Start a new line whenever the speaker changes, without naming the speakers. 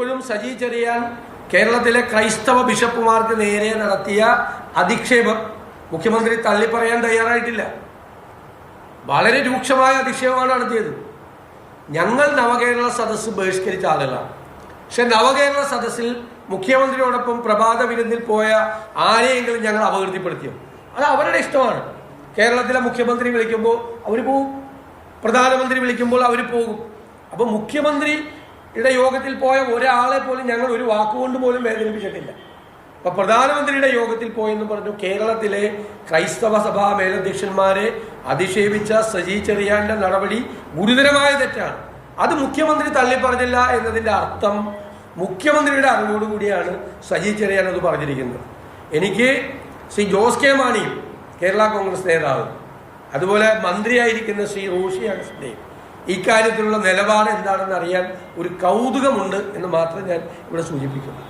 ഇപ്പോഴും സജി ചെറിയാൻ കേരളത്തിലെ ക്രൈസ്തവ ബിഷപ്പുമാർക്ക് നേരെ നടത്തിയ അധിക്ഷേപം മുഖ്യമന്ത്രി തള്ളിപ്പറയാൻ തയ്യാറായിട്ടില്ല. വളരെ രൂക്ഷമായ അധിക്ഷേപമാണ് നടത്തിയത്. ഞങ്ങൾ നവകേരള സദസ്സ് ബഹിഷ്കരിച്ച ആളുകളാണ്. പക്ഷെ നവകേരള സദസ്സിൽ മുഖ്യമന്ത്രിയോടൊപ്പം പ്രഭാത വിരുന്നിൽ പോയ ആരെയെങ്കിലും ഞങ്ങൾ അപകീർത്തിപ്പെടുത്തിയോ? അത് അവരുടെ ഇഷ്ടമാണ്. കേരളത്തിലെ മുഖ്യമന്ത്രി വിളിക്കുമ്പോൾ അവർ പോകും, പ്രധാനമന്ത്രി വിളിക്കുമ്പോൾ അവർ പോകും. അപ്പോൾ മുഖ്യമന്ത്രിയുടെ യോഗത്തിൽ പോയ ഒരാളെ പോലും ഞങ്ങൾ ഒരു വാക്കുകൊണ്ട് പോലും വേദനിപ്പിച്ചിട്ടില്ല. അപ്പൊ പ്രധാനമന്ത്രിയുടെ യോഗത്തിൽ പോയെന്ന് പറഞ്ഞു കേരളത്തിലെ ക്രൈസ്തവ സഭാ മേലധ്യക്ഷന്മാരെ അധിക്ഷേപിച്ച സജി ചെറിയാന്റെ നടപടി ഗുരുതരമായ തെറ്റാണ്. അത് മുഖ്യമന്ത്രി തള്ളിപ്പറഞ്ഞില്ല എന്നതിന്റെ അർത്ഥം മുഖ്യമന്ത്രിയുടെ അറിവോടുകൂടിയാണ് സജി ചെറിയാൻ അത് പറഞ്ഞിരിക്കുന്നത്. എനിക്ക് ശ്രീ ജോസ് കെ മാണിയും കേരള കോൺഗ്രസ് നേതാവ്, അതുപോലെ മന്ത്രിയായിരിക്കുന്ന ശ്രീ റോഷി അഗസ്റ്റിനെയും ഇക്കാര്യത്തിലുള്ള നിലപാട് എന്താണെന്ന് അറിയാൻ ഒരു കൗതുകമുണ്ട് എന്ന് മാത്രം ഞാൻ ഇവിടെ സൂചിപ്പിക്കുന്നു.